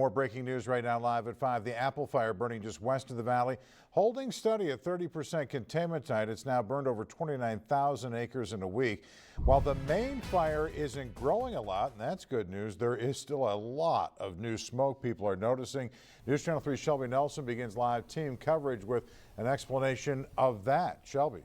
More breaking news right now live at 5. The Apple Fire burning just west of the valley, holding steady at 30% containment tonight. It's now burned over 29,000 acres in a week. While the main fire isn't growing a lot, and that's good news, there is still a lot of new smoke people are noticing. News Channel 3 Shelby Nelson begins live team coverage with an explanation of that. Shelby.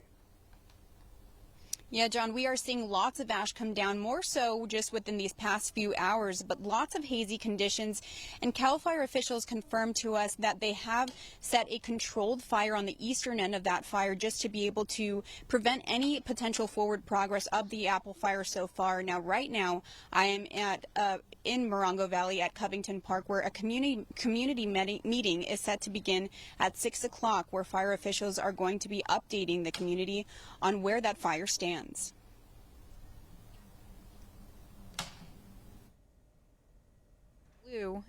Yeah, John, we are seeing lots of ash come down, more so just within these past few hours, but lots of hazy conditions. And CAL FIRE officials confirmed to us that they have set a controlled fire on the eastern end of that fire just to be able to prevent any potential forward progress of the Apple Fire so far. Now, right now, I am at in Morongo Valley at Covington Park, where a community meeting is set to begin at 6 o'clock, where fire officials are going to be updating the community on where that fire stands.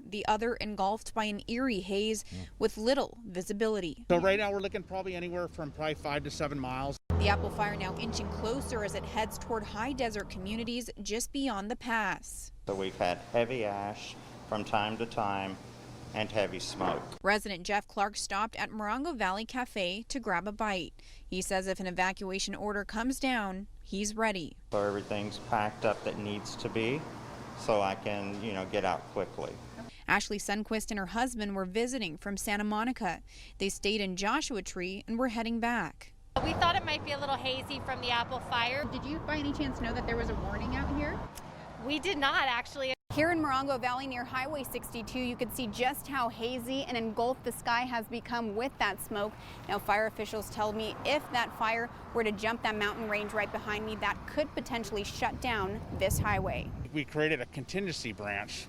The other engulfed by an eerie haze with little visibility. So right now we're looking probably anywhere from 5 to 7 miles. The Apple Fire now inching closer as it heads toward high desert communities just beyond the pass. So we've had heavy ash from time to time and heavy smoke. Resident Jeff Clark stopped at Morongo Valley Cafe to grab a bite. He says if an evacuation order comes down, he's ready. So everything's packed up that needs to be, so I can, get out quickly. Ashley Sunquist and her husband were visiting from Santa Monica. They stayed in Joshua Tree and were heading back. We thought it might be a little hazy from the Apple Fire. Did you by any chance know that there was a warning out here? We did not, actually. Here in Morongo Valley near Highway 62, you can see just how hazy and engulfed the sky has become with that smoke. Now, fire officials tell me if that fire were to jump that mountain range right behind me, that could potentially shut down this highway. We created a contingency branch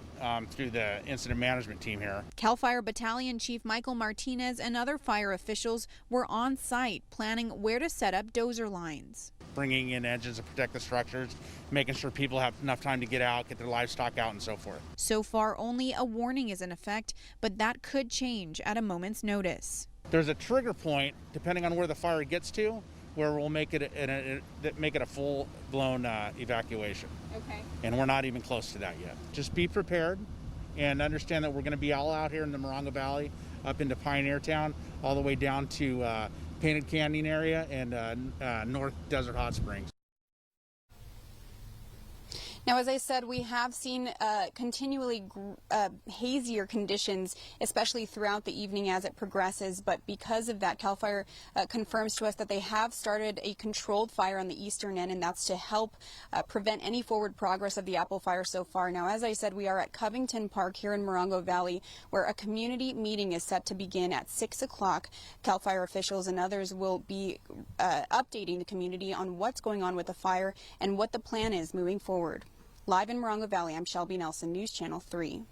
through the incident management team here. CAL FIRE Battalion Chief Michael Martinez and other fire officials were on site planning where to set up dozer lines. Bringing in engines to protect the structures, making sure people have enough time to get out, get their livestock out, and so forth. So far, only a warning is in effect, but that could change at a moment's notice. There's a trigger point, depending on where the fire gets to, where we'll make it a full-blown evacuation. Okay. And we're not even close to that yet. Just be prepared and understand that we're going to be all out here in the Morongo Valley, up into Pioneer Town, all the way down to Painted Canyon area and North Desert Hot Springs. Now, as I said, we have seen continually hazier conditions, especially throughout the evening as it progresses. But because of that, CAL FIRE confirms to us that they have started a controlled fire on the eastern end, and that's to help prevent any forward progress of the Apple Fire so far. Now, as I said, we are at Covington Park here in Morongo Valley, where a community meeting is set to begin at 6 o'clock. CAL FIRE officials and others will be updating the community on what's going on with the fire and what the plan is moving forward. Live in Morongo Valley, I'm Shelby Nelson, News Channel 3.